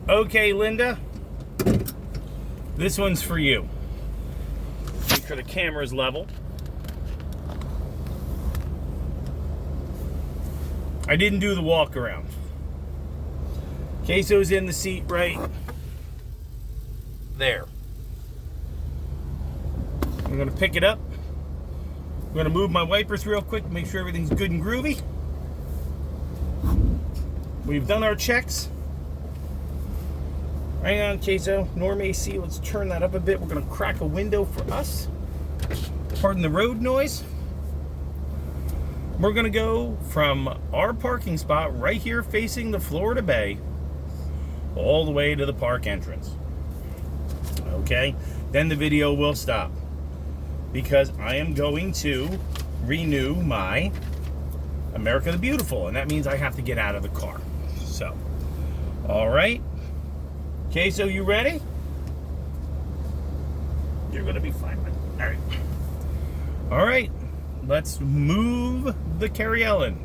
Okay, Linda, this one's for you. Make sure the camera's level. I didn't do the walk around. Queso's in the seat right there. I'm gonna pick it up. I'm gonna move my wipers real quick, make sure everything's good and groovy. We've done our checks. Hang on, Queso. Norm AC, let's turn that up a bit. We're gonna crack a window for us. Pardon the road noise. We're gonna go from our parking spot right here facing the Florida Bay all the way to the park entrance. Okay? Then the video will stop because I am going to renew my America the Beautiful, and that means I have to get out of the car. So, all right. Queso, you ready? You're gonna be fine. All right. All right. Let's move the Carrie Ellen.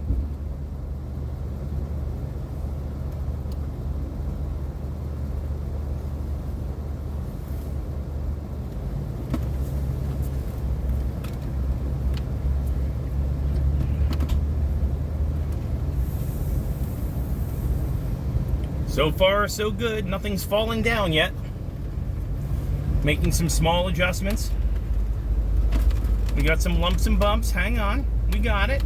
So far, so good. Nothing's falling down yet. Making some small adjustments. We got some lumps and bumps. Hang on. We got it.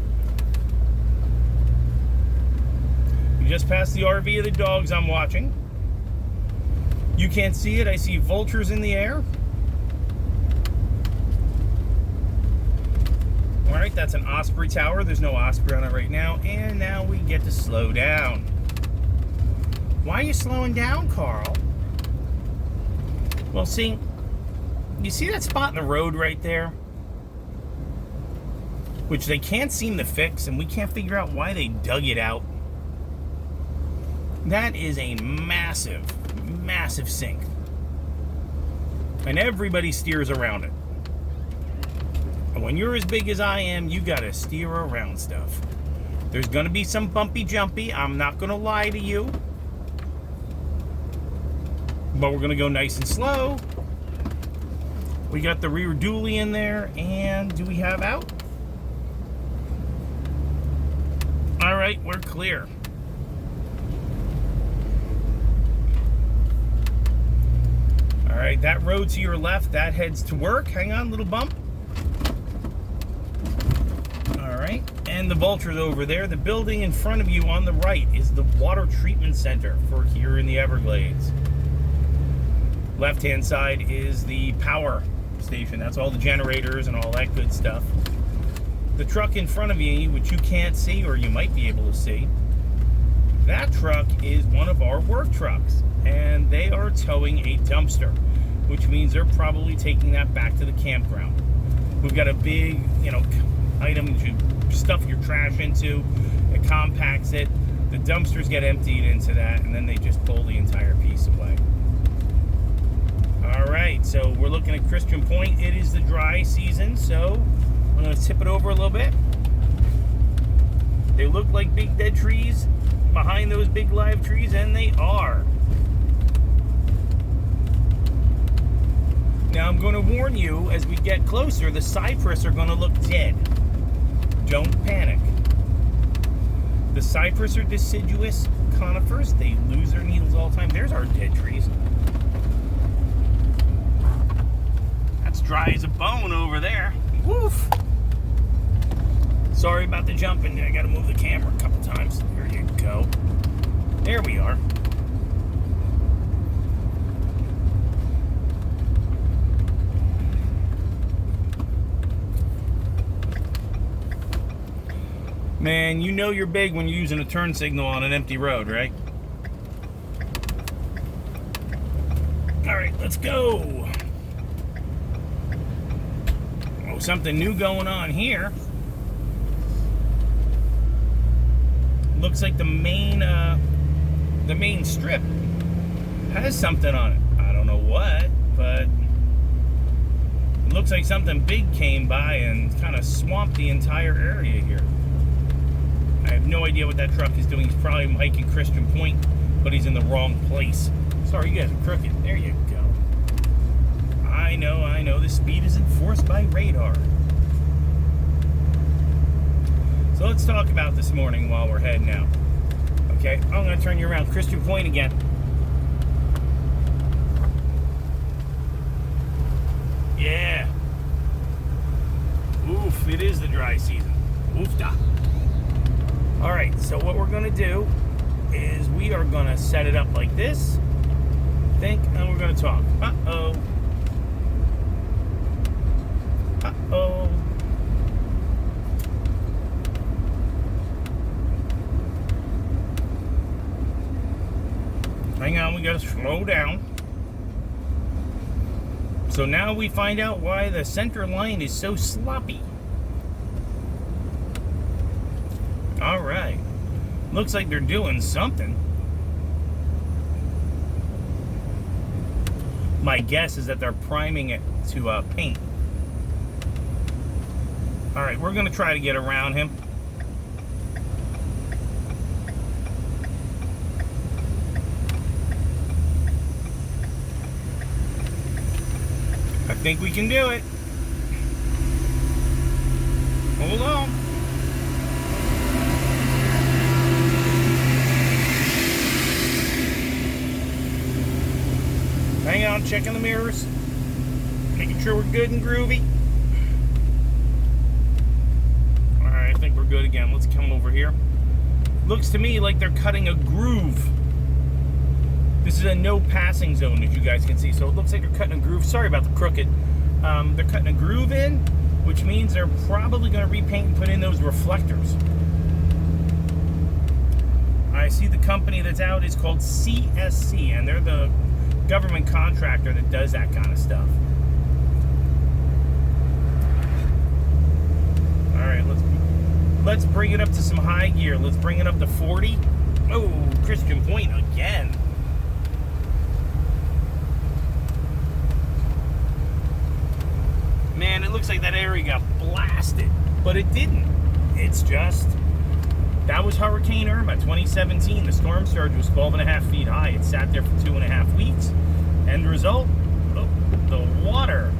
We just passed the RV of the dogs I'm watching. You can't see it. I see vultures in the air. All right, that's an Osprey tower. There's no Osprey on it right now. And now we get to slow down. Why are you slowing down, Carl? Well, see, you see that spot in the road right there? Which they can't seem to fix, and we can't figure out why they dug it out. That is a massive, massive sink. And everybody steers around it. And when you're as big as I am, you gotta steer around stuff. There's gonna be some bumpy jumpy, I'm not gonna lie to you. But we're gonna go nice and slow. We got the rear dually in there, and do we have out? All right, we're clear. All right, that road to your left, that heads to work. Hang on, little bump. All right, and the vulture's over there. The building in front of you on the right is the water treatment center for here in the Everglades. Left-hand side is the power station. That's all the generators and all that good stuff. The truck in front of you, which you can't see, or you might be able to see, that truck is one of our work trucks, and they are towing a dumpster, which means they're probably taking that back to the campground. We've got a big, item to stuff your trash into. It compacts it. The dumpsters get emptied into that, and then they just pull the entire piece away. All right, so we're looking at Christian Point. It is the dry season, so I'm going to tip it over a little bit. They look like big dead trees behind those big live trees, and they are. Now, I'm going to warn you, as we get closer, the cypress are going to look dead. Don't panic. The cypress are deciduous conifers. They lose their needles all the time. There's our dead trees. Dry as a bone over there. Woof. Sorry about the jumping. I gotta move the camera a couple times. There you go. There we are. Man, you know you're big when you're using a turn signal on an empty road, right? All right, let's go. Something new going on here. Looks like the main strip has something on it. I don't know what, but it looks like something big came by and kind of swamped the entire area here. I have no idea what that truck is doing. He's probably hiking Christian Point but he's in the wrong place. Sorry, you guys are crooked. There you go. I know. The speed is enforced by radar. So let's talk about this morning while we're heading out. Okay, I'm going to turn you around. Christian Point again. Yeah. Oof, it is the dry season. Oofda. All right, so what we're going to do is we are going to set it up like this. And we're going to talk. Uh-oh. Hang on, we got to slow down. So now we find out why the center line is so sloppy. All right. Looks like they're doing something. My guess is that they're priming it to paint. All right, we're going to try to get around him. I think we can do it. Hold on. Hang on, checking the mirrors. Making sure we're good and groovy. Alright, I think we're good again. Let's come over here. Looks to me like they're cutting a groove. This is a no passing zone, as you guys can see. So it looks like they're cutting a groove. Sorry about the crooked. They're cutting a groove in, which means they're probably going to repaint and put in those reflectors. I see the company that's out is called CSC, and they're the government contractor that does that kind of stuff. All right, let's bring it up to some high gear. Let's bring it up to 40. Oh, Christian Point again. Man, it looks like that area got blasted, but it didn't. It's just, that was Hurricane Irma 2017. The storm surge was 12.5 feet high. It sat there for 2.5 weeks. End result, the water.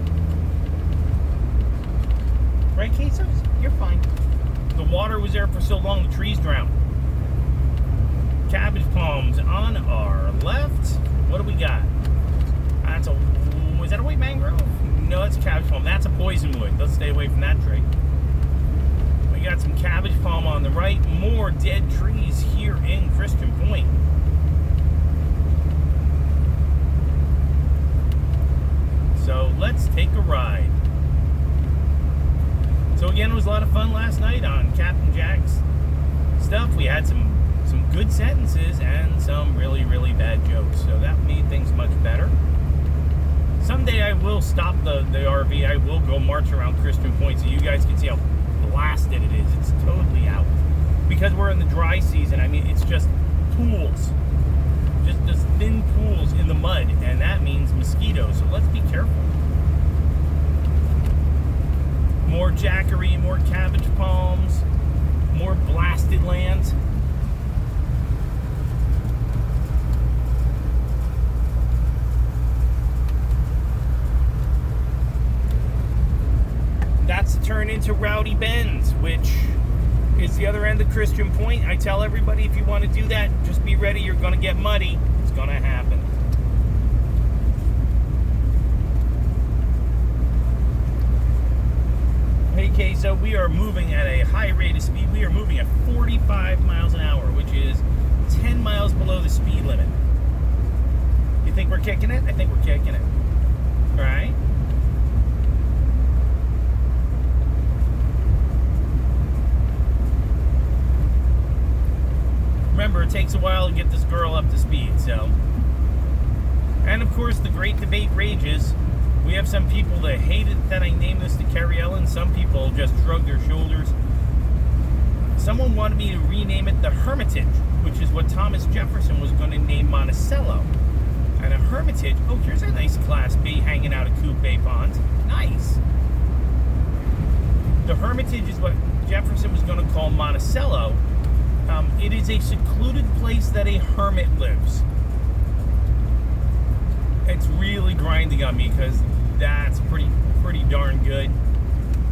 Right, Quesos? You're fine. The water was there for so long, the trees drowned. Cabbage palms on our left. What do we got? Was that a white mangrove? No, that's a cabbage palm. That's a poison wood. Let's stay away from that tree. We got some cabbage palm on the right. More dead trees here in Christian Point. So let's take a ride. So again, it was a lot of fun last night on Captain Jack's stuff. We had some good sentences and some really, really bad jokes. So that made things much better. Someday I will stop the RV. I will go march around Christian Point so you guys can see how blasted it is. It's totally out. Because we're in the dry season, I mean, it's just pools. Just thin pools in the mud, and that means mosquitoes. So let's be careful. More jackery, more cabbage palms, more blasted lands. That's to turn into Rowdy Bends, which is the other end of Christian Point. I tell everybody, if you want to do that, just be ready. You're going to get muddy. It's going to happen. Hey, Queso, we are moving at a high rate of speed. We are moving at 45 miles an hour, which is 10 miles below the speed limit. You think we're kicking it? I think we're kicking it. All right? Remember, it takes a while to get this girl up to speed, so. And of course, the great debate rages. We have some people that hated that I named this to Carrie Ellen. Some people just shrugged their shoulders. Someone wanted me to rename it the Hermitage, which is what Thomas Jefferson was going to name Monticello. And a Hermitage, oh, here's a nice Class B hanging out at Coupe Bay Pond. Nice. The Hermitage is what Jefferson was going to call Monticello. It is a secluded place that a hermit lives. It's really grinding on me because that's pretty darn good.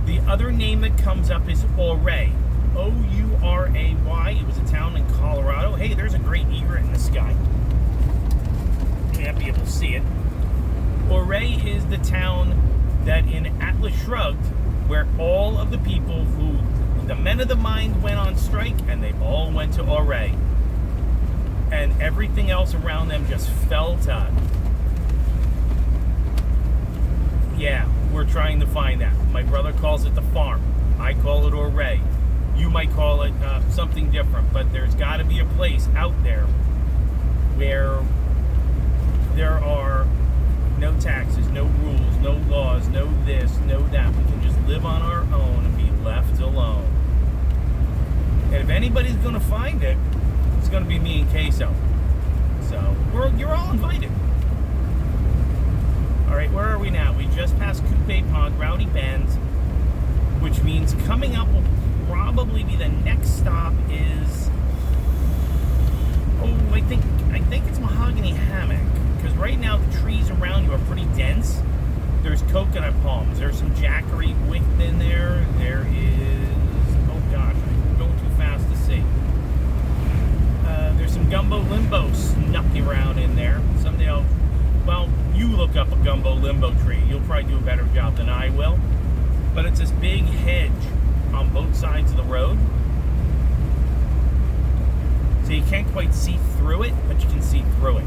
The other name that comes up is Ouray. O-U-R-A-Y. It was a town in Colorado. Hey, there's a great egret in the sky. You can't be able to see it. Ouray is the town that in Atlas Shrugged, where all of the people who, the men of the mind, went on strike, and they all went to Ouray. And everything else around them just fell to... Yeah, we're trying to find that. My brother calls it the farm. I call it Ouray. You might call it something different, but there's got to be a place out there where there are no taxes, no rules, no laws, no this, no that. We can just live on our own and be left alone. And if anybody's going to find it, it's going to be me and Queso. So, you're all invited. Alright, where are we now? We just passed Coupe Pond, Rowdy Bend, which means coming up will probably be the next stop is... Oh, I think it's Mahogany Hammock. Because right now the trees around you are pretty dense. There's coconut palms. There's some jackery wick in there. There is... Oh gosh, I'm going too fast to see. There's some gumbo limbo snuck around in there. Someday I'll... Well, you look up a gumbo limbo tree. You'll probably do a better job than I will. But it's this big hedge on both sides of the road. So you can't quite see through it, but you can see through it.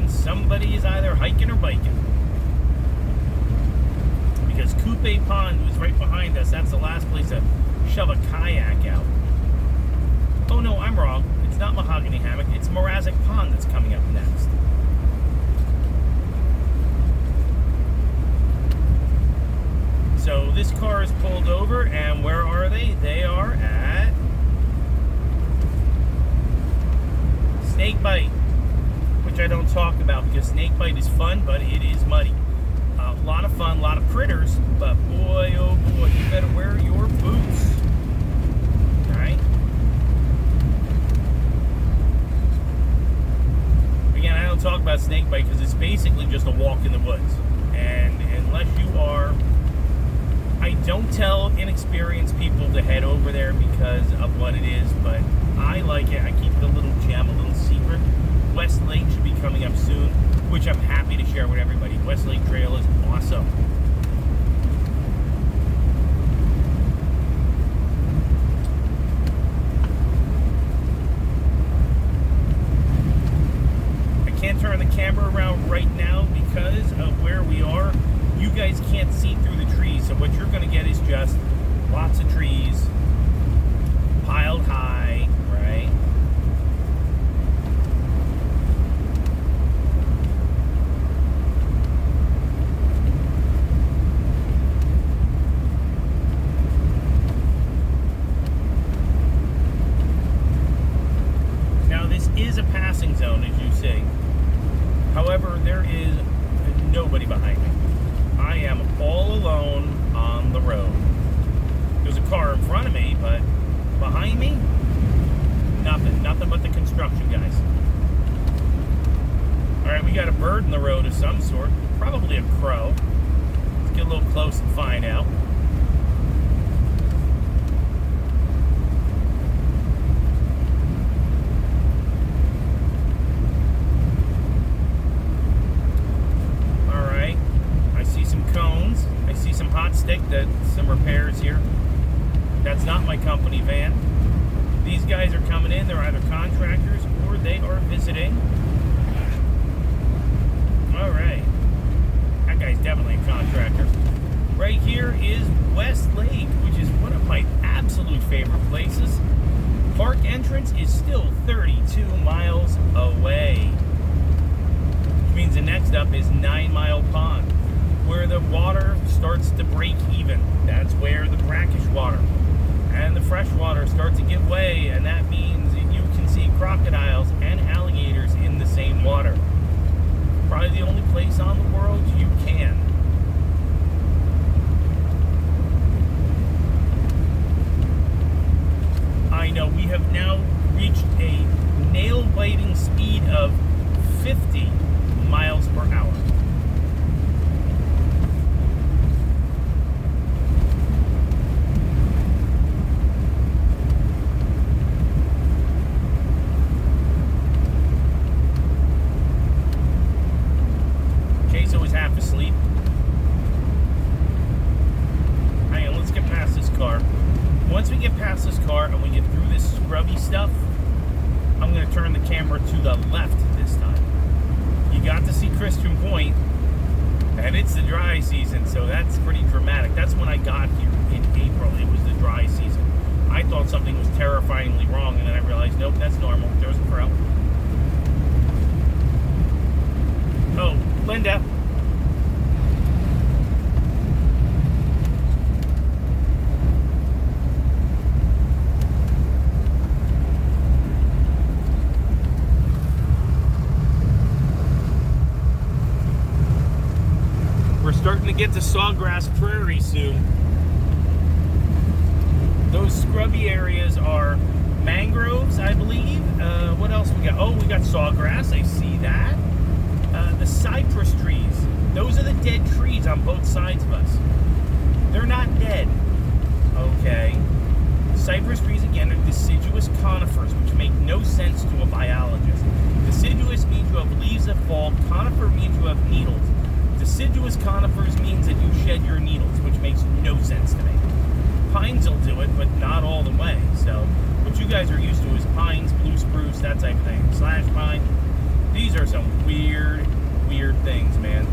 Somebody is either hiking or biking. Because Coupe Pond was right behind us. That's the last place to shove a kayak out. Oh no, I'm wrong. It's not Mahogany Hammock. It's Mrazek Pond that's coming up next. So this car is pulled over, and where are they? They are at Snakebite. Which I don't talk about because snakebite is fun, but it is muddy. A lot of fun, a lot of critters, but boy, oh boy, you better wear your boots. Alright? Again, I don't talk about snakebite because it's basically just a walk in the woods. And unless you are... I don't tell inexperienced people to head over there because of what it is, but I like it. I keep it a little gem, a little secret. West Lake should be coming up soon, which I'm happy to share with everybody. West Lake Trail is awesome. I can't turn the camera around right now because of where we are. You guys can't see through the trees, so what you're going to get is just lots of trees piled high, right? Is a passing zone, as you see. However, there is nobody behind me. I am all alone on the road. There's a car in front of me, but behind me, nothing but the construction guys. Alright, we got a bird in the road of some sort, probably a crow. Let's get a little close and find out. Some repairs here. That's not my company van. These guys are coming in. They're either contractors or they are visiting. Alright. That guy's definitely a contractor. Right here is West Lake, which is one of my absolute favorite places. Park entrance is still 32 miles away. Which means the next up is 9 Mile Pond. where the water starts to break even. That's where the brackish water and the fresh water start to give way, and that means that you can see crocodiles and alligators in the same water. Probably the only place on the world you can. I know we have now reached a nail-biting speed of 50 miles per hour. Chase was half asleep. Hang on, let's get past this car. Once we get past this car and we get through this scrubby stuff, I'm going to turn the camera to the left this time. You got to see Christian Point, and it's the dry season, so that's pretty dramatic. That's when I got here in April. It was the dry season. I thought something was terrifyingly wrong, and then I realized, nope, that's normal. There's a crow. Oh, Linda. We're starting to get to Sawgrass Prairie soon. Those scrubby areas are mangroves, I believe. What else we got? Oh, we got sawgrass. I see that. The cypress trees. Those are the dead trees on both sides of us. They're not dead. Okay. Cypress trees, again, are deciduous conifers, which make no sense to a biologist. Deciduous means you have leaves that fall. Conifer means you have needles. Deciduous conifers means that you shed your needles, which makes no sense to me. Pines will do it, but not all the way. So, what you guys are used to is pines, blue spruce, that type of thing. Slash pine. These are some weird, weird things, man.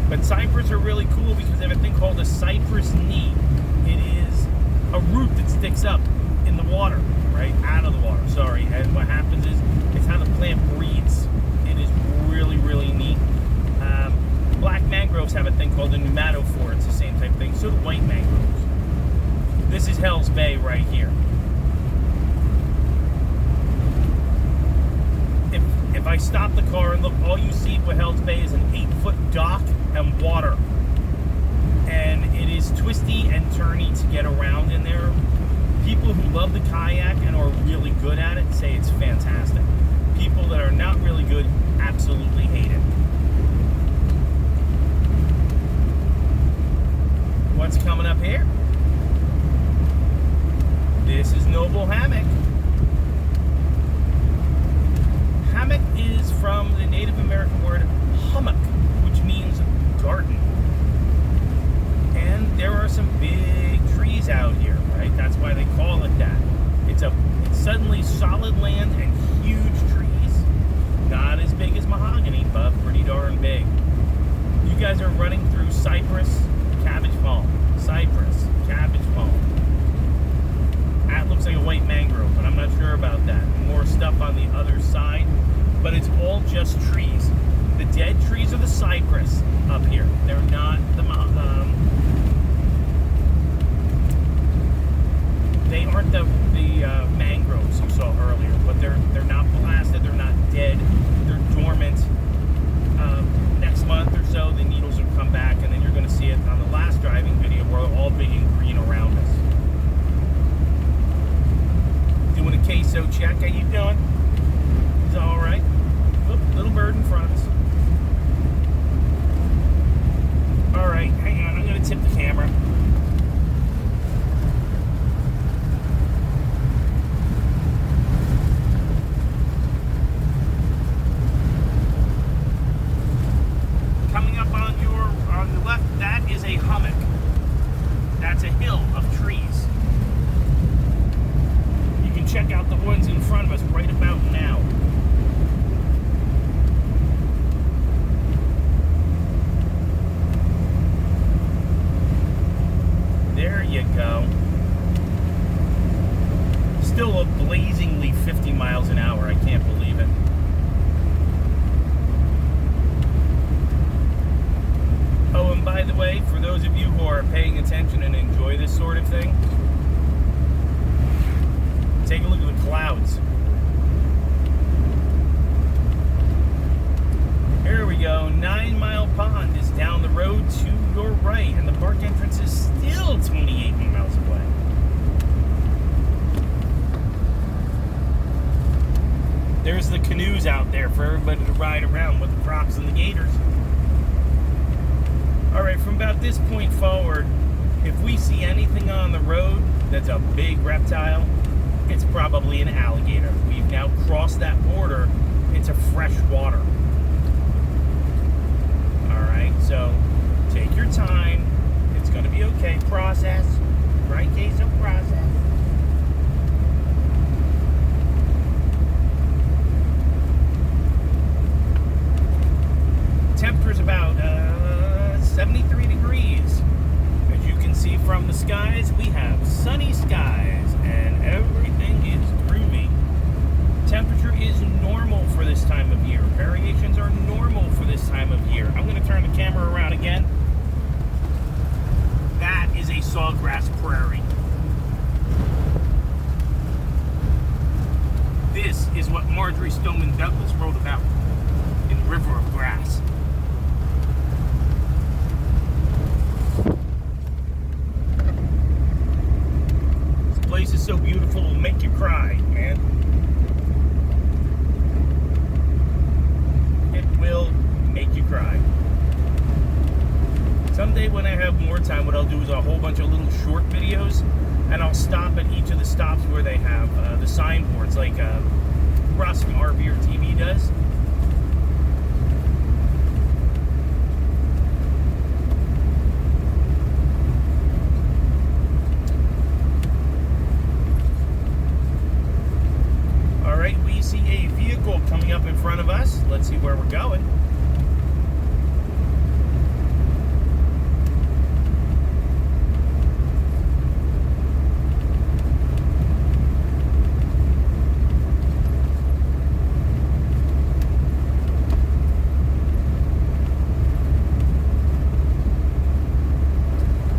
But cypress are really cool because they have a thing called a cypress knee. It is a root that sticks up in the water, right? Out of the water, sorry. And what happens is, it's how the plant breathes. It is really, really neat. Black mangroves have a thing called a pneumatophore. It's the same type of thing. So do white mangroves. This is Hell's Bay right here. If I stop the car and look, all you see with Hell's Bay is an 8-foot dock and water. And it is twisty and turny to get around in there. People who love the kayak and are really good at it say it's fantastic. People that are not really good absolutely hate it. What's coming up here? This is Noble Hammock. Hammock is from the Native American word hummock, which means garden. And there are some big trees out here, right? That's why they call it that. It's suddenly solid land and huge trees. Not as big as mahogany, but pretty darn big. You guys are running through cypress, cabbage palm. Cypress, cabbage palm. That looks like a white mangrove, but I'm not sure about that. More stuff on the other side, but it's all just trees. The dead trees are the cypress up here. They're not the they aren't the mangroves you saw earlier, but they're not blasted. They're not dead. They're dormant. Next month or so, the needles will come back, and then you're going to see it on the last driving video where they're all big and green around us. Doing a queso check. How you doing? He's all right. Oop, little bird in front of us. All right, hang on. I'm going to tip the camera. Coming up on the left, that is a hummock. That's a hill of trees. You can check out the ones in front of us right about now. There you go. Still a blazingly 50 miles an hour. I can't believe it. the way, for those of you who are paying attention and enjoy this sort of thing, take a look at the clouds. Here we go. 9 Mile Pond is down the road to your right, and the park entrance is still 28 miles away. There's the canoes out there for everybody to ride around with the crocs and the gators. Alright, from about this point forward, if we see anything on the road that's a big reptile, it's probably an alligator. We've now crossed that border into fresh water. Alright, so take your time. It's going to be okay. Process. Right, queso? Process. Temperature's about 73 degrees. As you can see from the skies, we have sunny skies and everything is groovy. Temperature is normal for this time of year. Variations are normal for this time of year. I'm going to turn the camera around again. That is a sawgrass prairie. This is what Marjorie Stoneman Douglas wrote about in River of Grass. This place is so beautiful, it'll make you cry, man. Will make you cry. Someday when I have more time, what I'll do is a whole bunch of little short videos, and I'll stop at each of the stops where they have the signboards, like Russ from RV or TV does. Alright, we see a vehicle coming up in front of us. Let's see where we're going.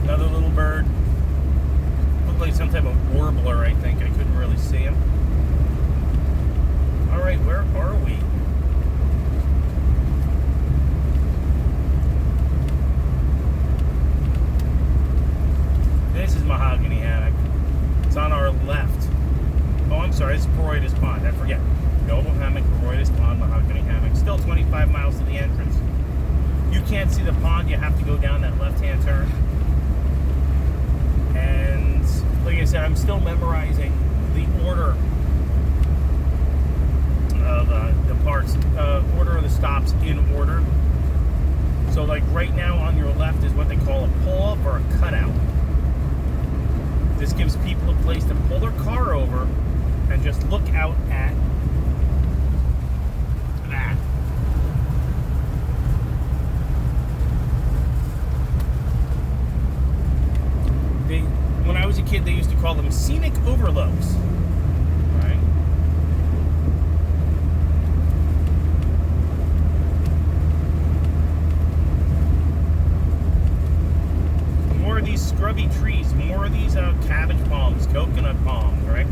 Another little bird. Looked like some type of warbler, I think. I couldn't really see him. Alright, where are we? This is Mahogany Hammock. It's on our left. Oh, I'm sorry, it's Borroides Pond. I forget. Noble Hammock, Borroides Pond, Mahogany Hammock. Still 25 miles to the entrance. You can't see the pond, you have to go down that left-hand turn. And like I said, I'm still memorizing the order of the parks, order of the stops in order. So like right now on your left is what they call a pull-up or a cutout. This gives people a place to pull their car over and just look out at that. When I was a kid, they used to call them scenic overlooks. Right? More of these scrubby trees, more of these cabbage palms, coconut palms, right?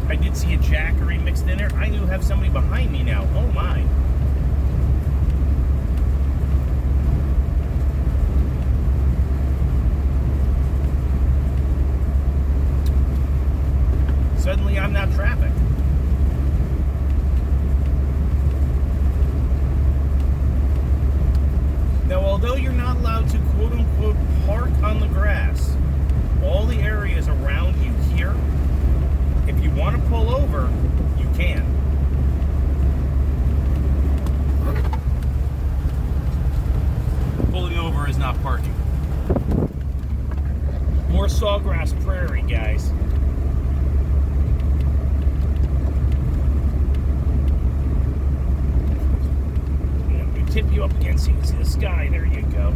I did see a jackery mixed in there. I do have somebody behind me now. Oh my. Suddenly I'm not traffic. Now, although you're not allowed to quote-unquote park on the grass, all the areas around you here, if you want to pull over, you can. Pulling over is not parking. More sawgrass prairie, guys. Tip you up again so you can see the sky. There you go.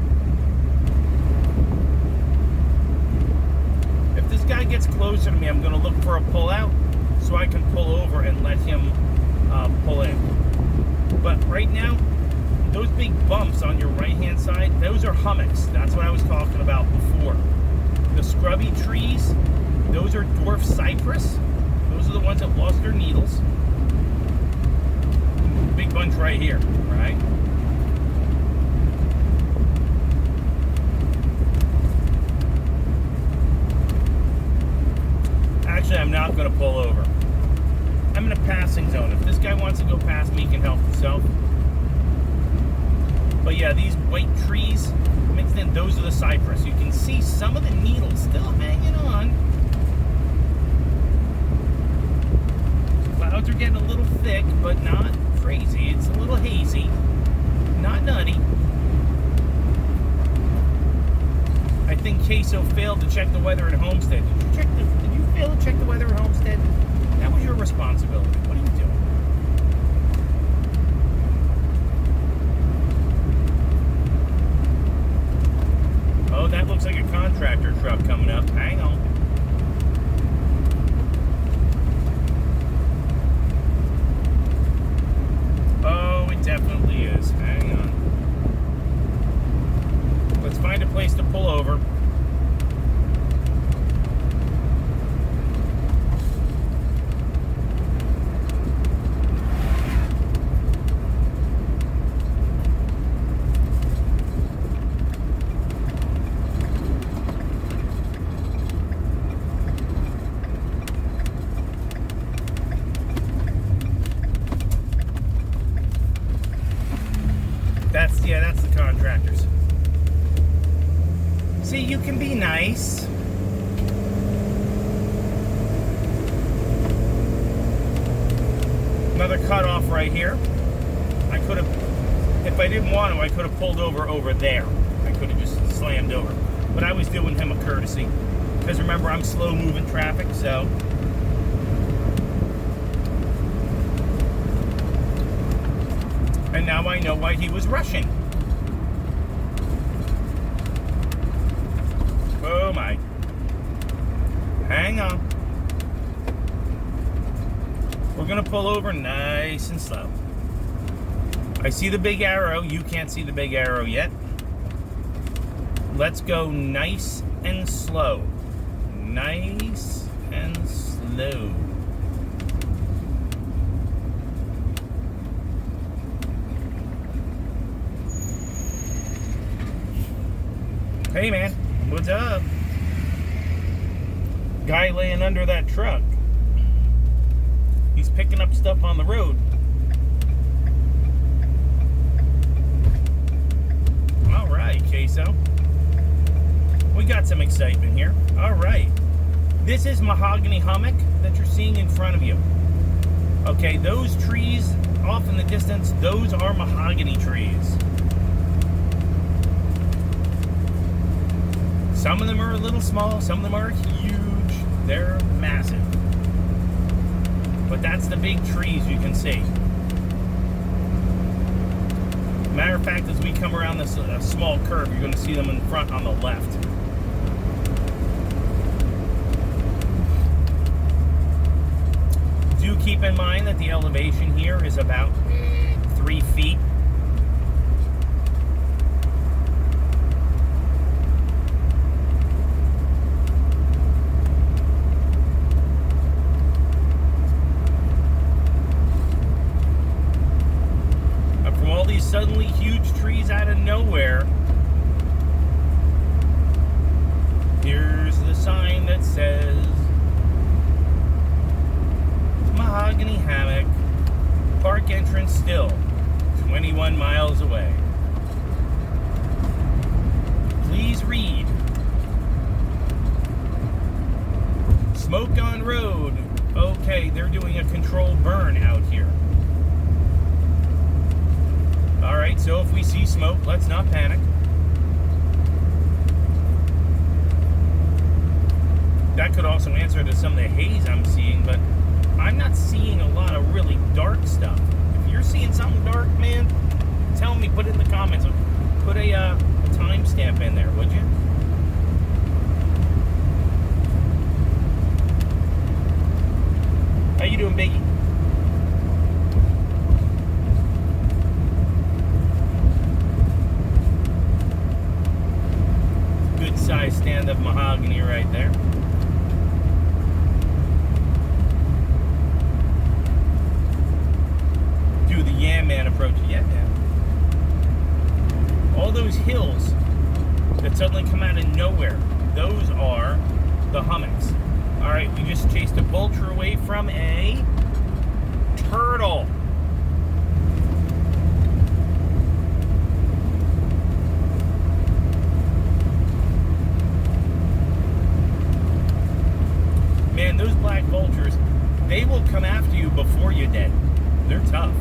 If this guy gets closer to me, I'm going to look for a pull out so I can pull over and let him pull in. But right now, I'm those big bumps on your right-hand side, those are hummocks. That's what I was talking about before. The scrubby trees, those are dwarf cypress. Those are the ones that lost their needles. Big bunch right here, right? Actually, I'm not going to pull over. I'm in a passing zone. If this guy wants to go past me, he can help himself. But yeah, these white trees mixed in, those are the cypress. You can see some of the needles still hanging on. Clouds are getting a little thick, but not crazy. It's a little hazy, not nutty. I think Queso failed to check the weather at Homestead. Did you fail to check the weather at Homestead? That was your responsibility. What are you doing? Oh, that looks like a contractor truck coming up. Hang on. Oh, it definitely is. Hang on. Let's find a place to pull over. That's the contractors. See, you can be nice. Another cutoff right here. I could have, if I didn't want to, I could have pulled over there. I could have just slammed over. But I was doing him a courtesy. Because remember, I'm slow moving traffic, so. And now I know why he was rushing. Oh my. Hang on. We're going to pull over nice and slow. I see the big arrow. You can't see the big arrow yet. Let's go nice and slow. Nice and slow. Hey man, what's up? Guy laying under that truck. He's picking up stuff on the road. Alright, Queso. We got some excitement here. Alright. This is mahogany hummock that you're seeing in front of you. Okay, those trees off in the distance, those are mahogany trees. Some of them are a little small, some of them are huge. They're massive. But that's the big trees you can see. Matter of fact, as we come around this small curve, you're going to see them in front on the left. Do keep in mind that the elevation here is about 3 feet. Suddenly huge trees out of nowhere. Here's the sign that says mahogany hammock, park entrance still 21 miles away. Please read. Smoke on road. Okay, they're doing a controlled burn out here. Alright, so if we see smoke, let's not panic. That could also answer to some of the haze I'm seeing, but I'm not seeing a lot of really dark stuff. If you're seeing something dark, man, tell me, put it in the comments. Put a timestamp in there, would you? How you doing, Biggie? the hummocks. All right, we just chased a vulture away from a turtle. Man, those black vultures, they will come after you before you're dead. They're tough.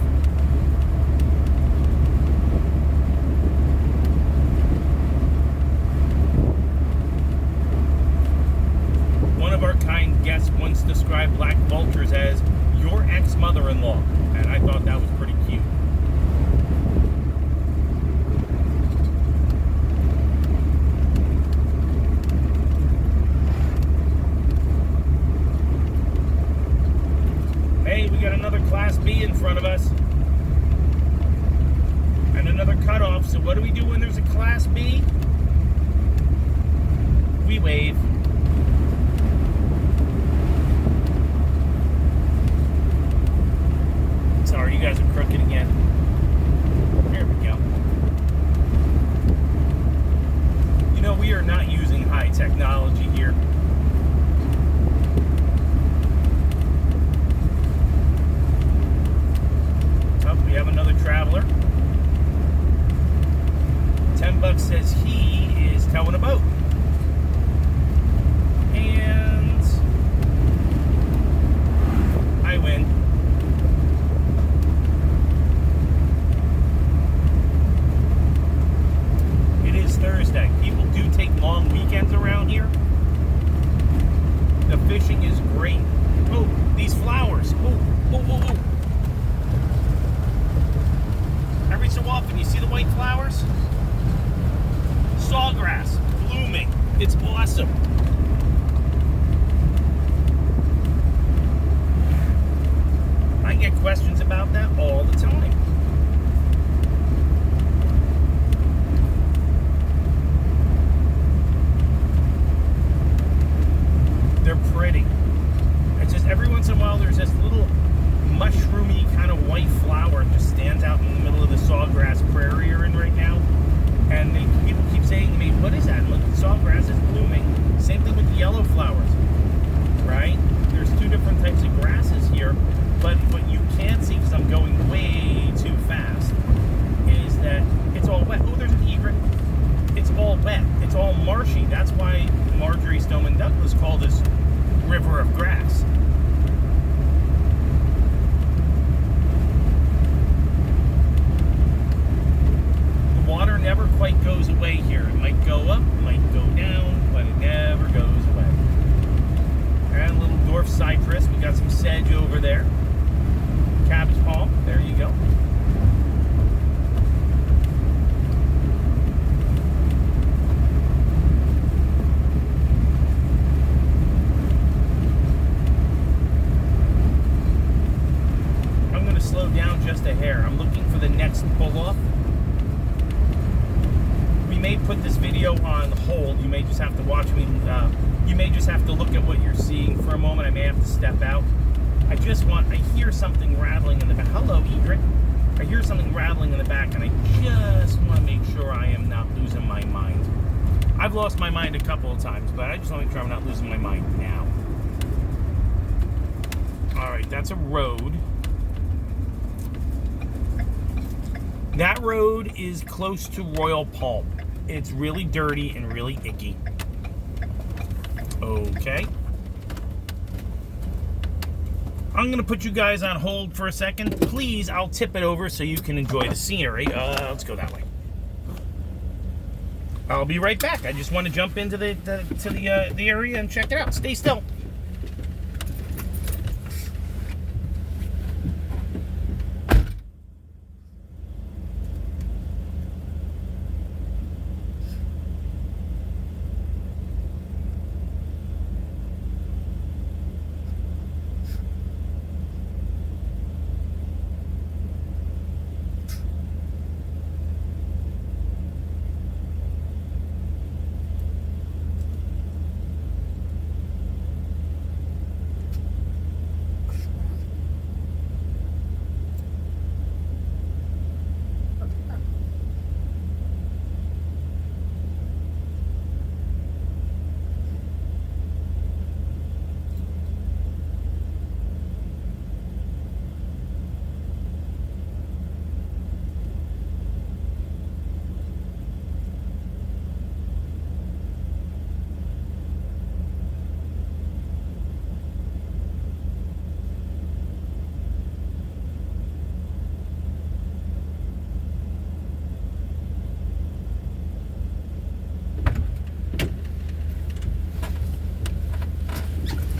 One of our kind guests once described black vultures as your ex-mother-in-law, and I thought that was pretty cute. Hey, we got another Class B in front of us. And another cutoff. So what do we do when there's a Class B? We wave. Sorry, you guys are crooked again. Here we go. You know, we are not using high technology here. We have another traveler. $10 says he is towing a boat. And I win. It is Thursday. People do take long weekends around here. The fishing is great. Oh, these flowers. Oh. Every so often, you see the white flowers? Sawgrass, blooming. It's awesome. I get questions about that all the time. They're pretty. It's just every once in a while, there's this little mushroomy kind of white flower that just stands out in the middle of the sawgrass prairie you're in right now. And people keep saying to me, what is that? Look, the sawgrass is blooming. Same thing with the yellow flowers, right? There's two different types of grasses here, but what you can't see, because I'm going way too fast, is that it's all wet. Oh, there's an egret. It's all wet. It's all marshy. That's why Marjorie Stoneman Douglas called this river of grass. Water never quite goes away here. It might go up, it might go down, but it never goes away. And a little dwarf cypress. We got some sedge over there. Cabbage palm. There you go. I'm going to slow down just a hair. I'm looking for the next pull-off. We may put this video on hold. You may just have to watch me. You may just have to look at what you're seeing for a moment. I may have to step out. I hear something rattling in the back. Hello, egret. I hear something rattling in the back, and I just want to make sure I am not losing my mind. I've lost my mind a couple of times, but I just want to make sure I'm not losing my mind now. All right, that's a road. That road is close to Royal Palm. It's really dirty and really icky. Okay. I'm going to put you guys on hold for a second. Please, I'll tip it over so you can enjoy the scenery. Let's go that way. I'll be right back. I just want to jump into the area and check it out. Stay still.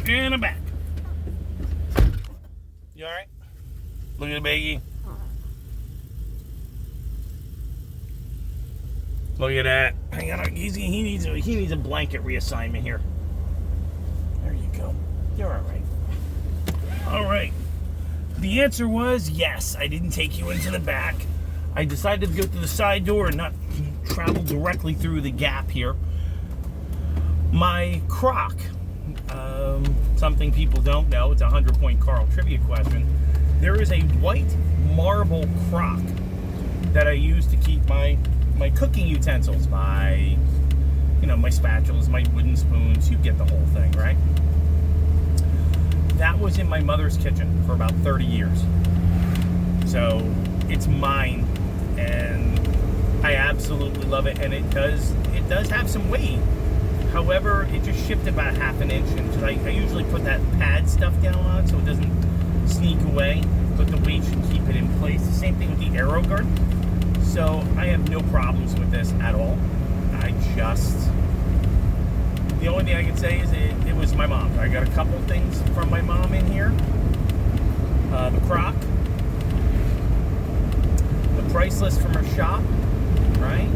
And I'm back. You alright? Look at the baggie. Look at that. Hang on, he needs a blanket reassignment here. There you go. You're alright. Alright. The answer was yes. I didn't take you into the back. I decided to go through the side door and not travel directly through the gap here. My crock, something people don't know, it's a 100-point Carl trivia question. There is a white marble crock that I use to keep my cooking utensils, my spatulas, my wooden spoons. You get the whole thing, right? That was in my mother's kitchen for about 30 years. So it's mine, and I absolutely love it. And it does have some weight. However, it just shifted about half an inch, and I usually put that pad stuff down on it so it doesn't sneak away, but the weight should keep it in place. The same thing with the Aero Guard. So I have no problems with this at all. The only thing I can say is it was my mom. I got a couple things from my mom in here. The crock, the price list from her shop, right?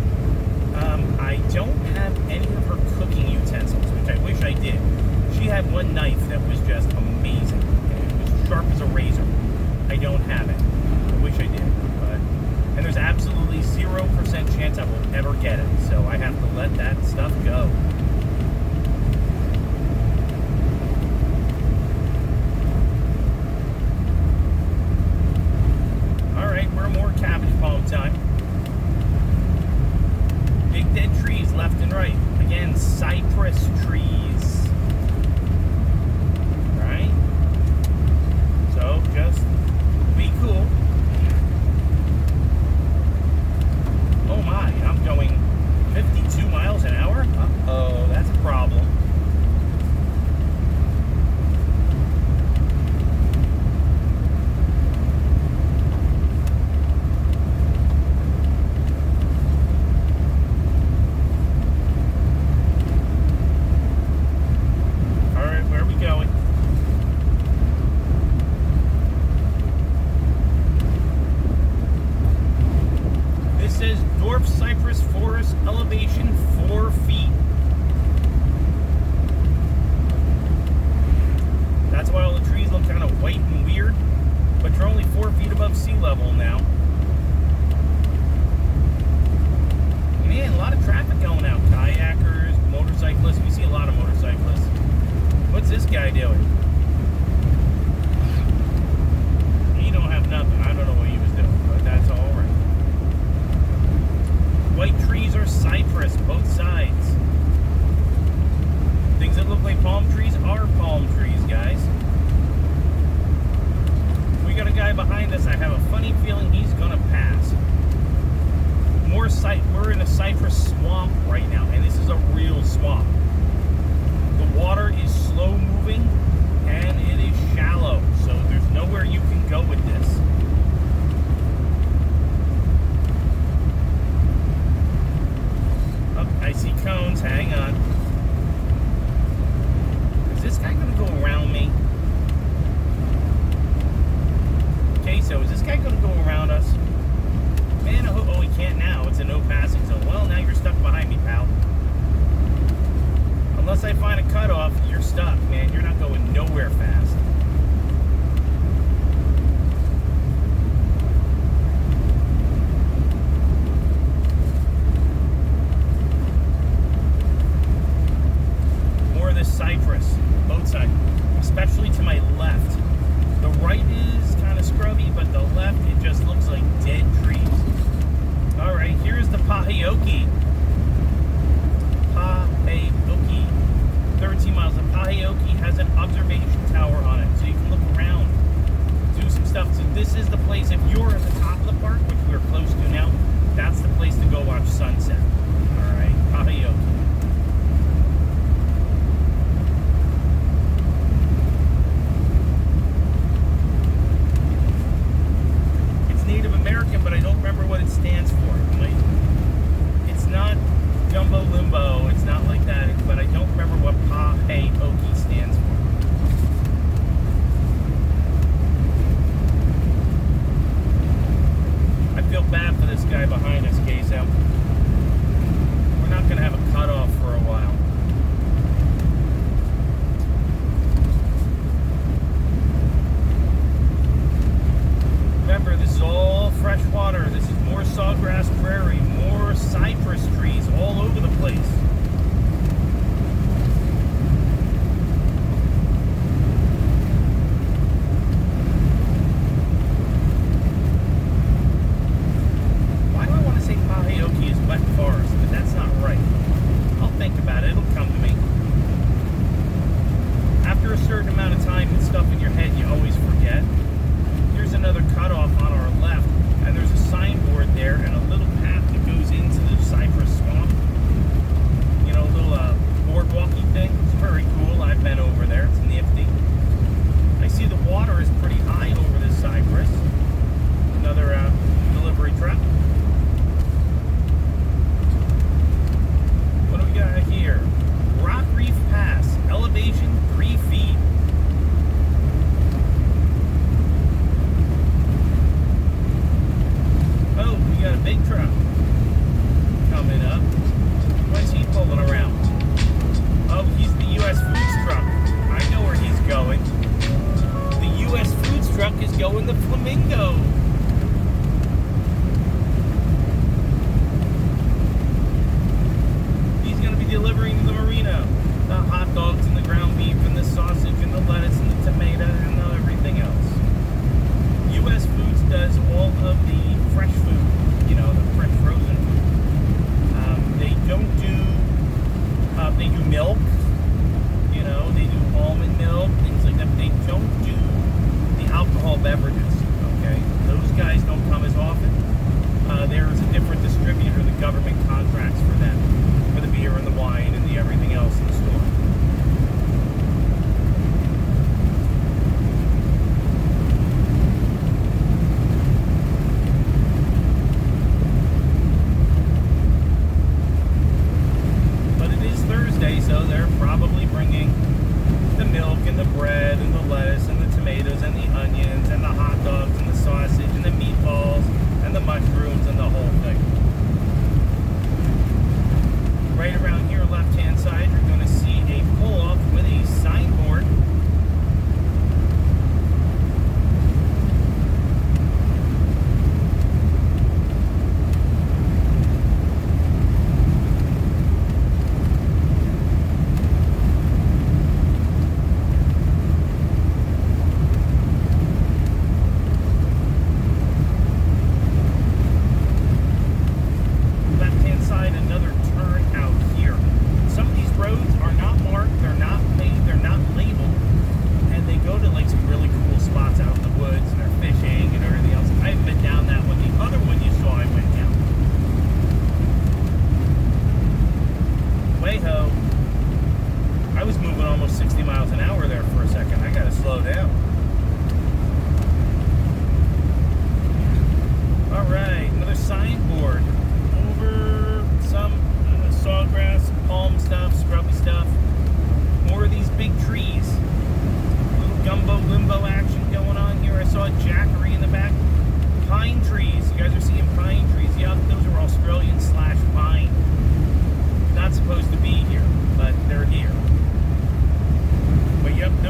I don't have any of her cooking utensils, which I wish I did. She had one knife that was just amazing. It was sharp as a razor. I don't have it. I wish I did. And there's absolutely 0% chance I will ever get it. So I have to let that stuff go. Alright, we're more cabbage palm time. Big dead trees left and right. Again, cypress trees. Right? So just be cool. Oh my, I'm going 52 miles an hour? Uh-oh, that's a problem. Alright, where are we going? This says dwarf cypress forest elevation 4 feet. That's why all the trees look kind of white and weird, but you're only 4 feet above sea level now. Man, a lot of traffic going out. Kayakers, motorcyclists. We see a lot of motorcyclists. What's this guy doing? He don't have nothing. I don't know what he was doing, but that's all right. White trees are cypress, both sides. Things that look like palm trees are palm trees, guys. We got a guy behind us. I have a funny feeling he's gonna pass. We're in a cypress swamp right now, and this is a real swamp. The water is slow moving,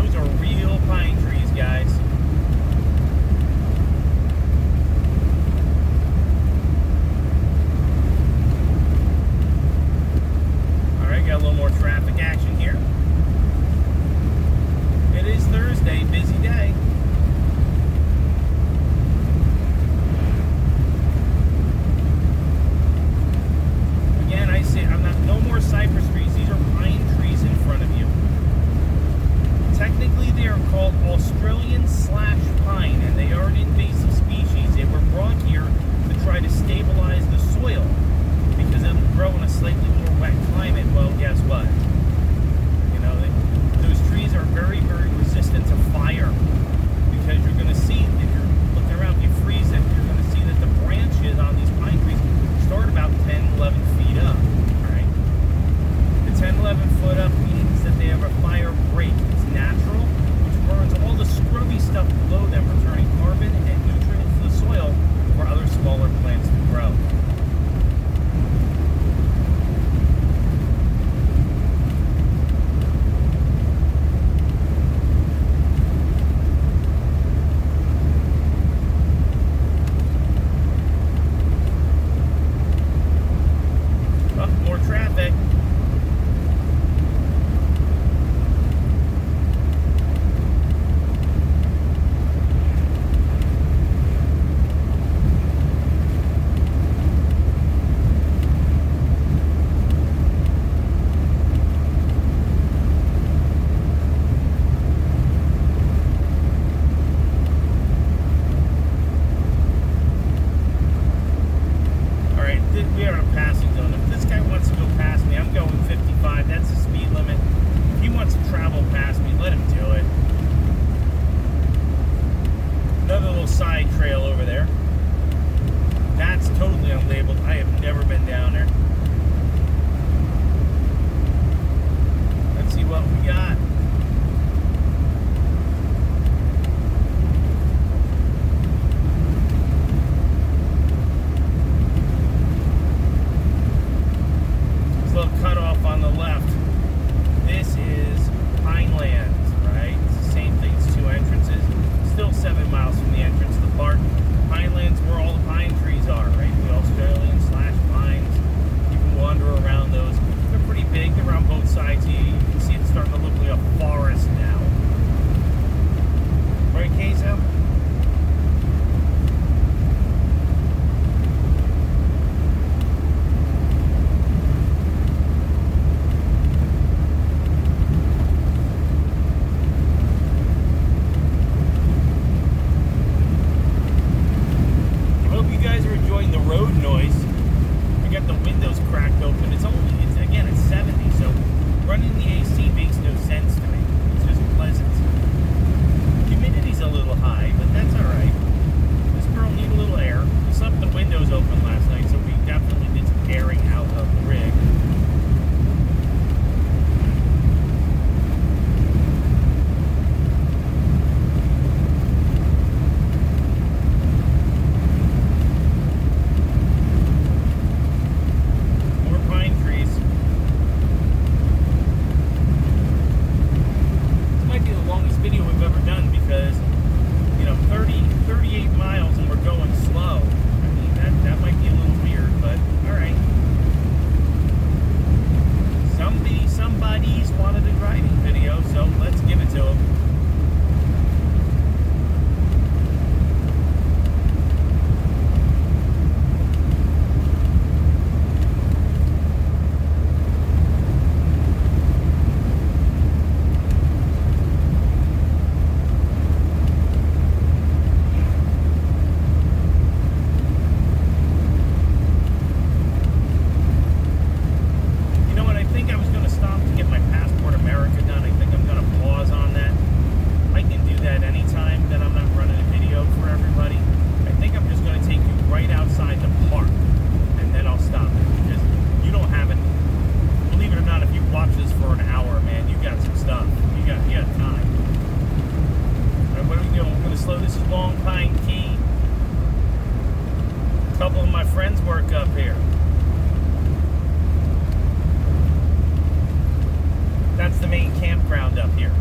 those are real pine trees, guys. Alright, got a little more traffic action here. It is Thursday, busy day. Again, I say no more cypress trees. These are pine trees in front of you. Technically, they are called Australian /pine, and they are an invasive species. They were brought here to try to stabilize the soil because it'll grow in a slightly more wet climate. Well, guess what? You know, those trees are very, very resistant to fire because you're going to see, if you're looking around, if you freeze it, you're going to see that the branches on these pine trees start about 10, 11 feet up. All right? The 10, 11 foot up means that they have a fire break. It's natural, which burns all the scrubby stuff below them, returning carbon and nutrients to the soil for other smaller plants to grow. More traffic. We are in a passing zone. If this guy wants to go past me, I'm going 55. That's the speed limit. If he wants to travel past me, let him do it. Another little side trail over there. That's totally unlabeled. I have never been down there. Let's see what we got. Cut off on the left. This is Pineland, right? It's the same thing, it's two entrances. Still 7 miles from the entrance to the park. Pineland's where all the pine trees are, right? The Australian /pines. You can wander around those. They're pretty big. They're on both sides here. You can see it's starting to look like a forest now. Right, Queso? The road noise. I got the windows cracked open. It's 70, so running the AC makes no sense to me. It's just pleasant. Humidity's a little high, but that's alright. This girl needs a little air. We slept the windows open last night, so we definitely did some airing out of the rig. Video we've ever done because, you know, 38 miles and we're going slow. I mean, that might be a little weird, but alright. Somebody's wanted a driving video, so let's give it to them. couple of my friends work up here. That's the main campground up here.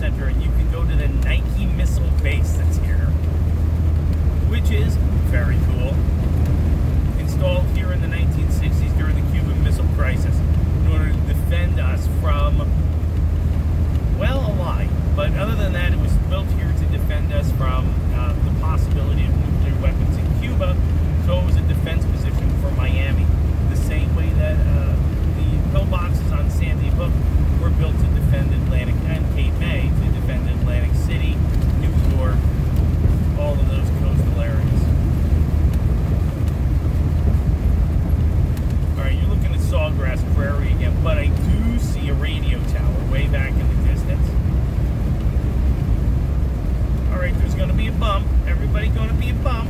Center, and you can go to the Nike missile base that's here, which is very cool. Installed here in the 1960s during the Cuban Missile Crisis in order to defend us from, well, a lie. But other than that, it was built here to defend us from the possibility of nuclear weapons in Cuba. So it was a defense position for Miami. The same way that the pillboxes on Sandy Hook were built to defend Atlantic and Cape May, to defend Atlantic City, New York, all of those coastal areas. Alright, you're looking at Sawgrass Prairie again, but I do see a radio tower way back in the distance. Alright, there's going to be a bump. Everybody going to be a bump.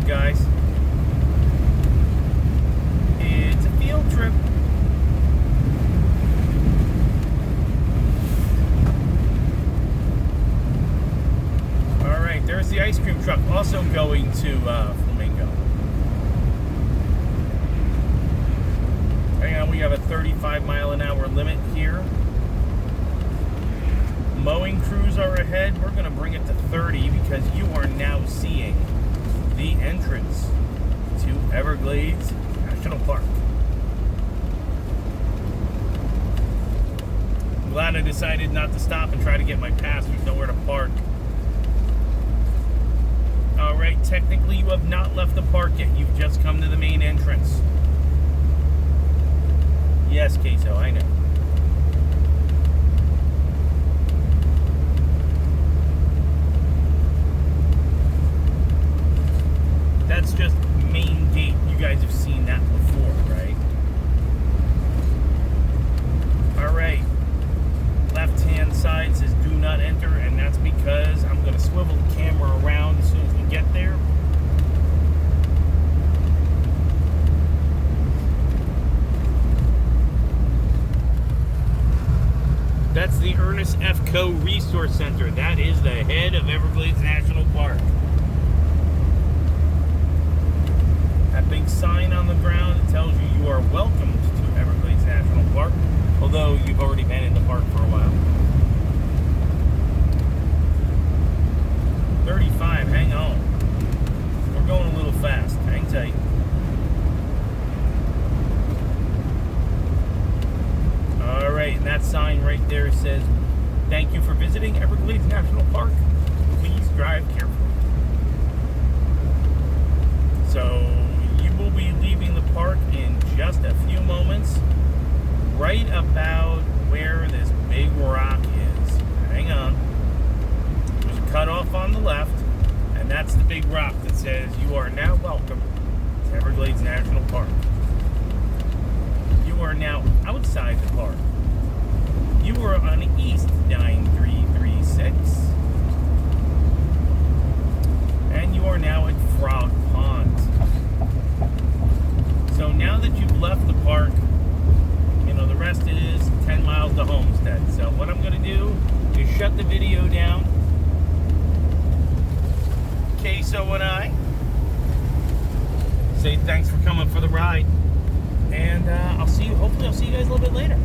Guys, it's a field trip. All right, there's the ice cream truck also going to Flamingo. Hang on, we have a 35-mile-an-hour limit here. Mowing crews are ahead. We're going to bring it to 30 because you are now seeing the entrance to Everglades National Park. I'm glad I decided not to stop and try to get my pass. There's nowhere to park. Alright, technically you have not left the park yet. You've just come to the main entrance. Yes, Queso, I know. That's just main gate. You guys have seen that before, right? Alright. Left-hand side says do not enter, and that's because I'm going to swivel the camera around as soon as we get there. That's the Ernest F. Coe Resource Center. That is the head of Everglades National Park. That big sign on the ground that tells you you are welcomed to Everglades National Park, although you've already been in the park for a while. 35, hang on. We're going a little fast. Hang tight. Alright, and that sign right there says, thank you for visiting Everglades National Park. Please drive carefully. So, you will be leaving the park in just a few moments, right about where this big rock is. Hang on. There's a cutoff on the left, and that's the big rock that says you are now welcome to Everglades National Park. You are now outside the park. You are on East 9336, and you are now at Frog Pond. So now that you've left the park, you know, the rest is 10 miles to Homestead. So what I'm going to do is shut the video down. Queso and I say thanks for coming for the ride. And hopefully I'll see you guys a little bit later.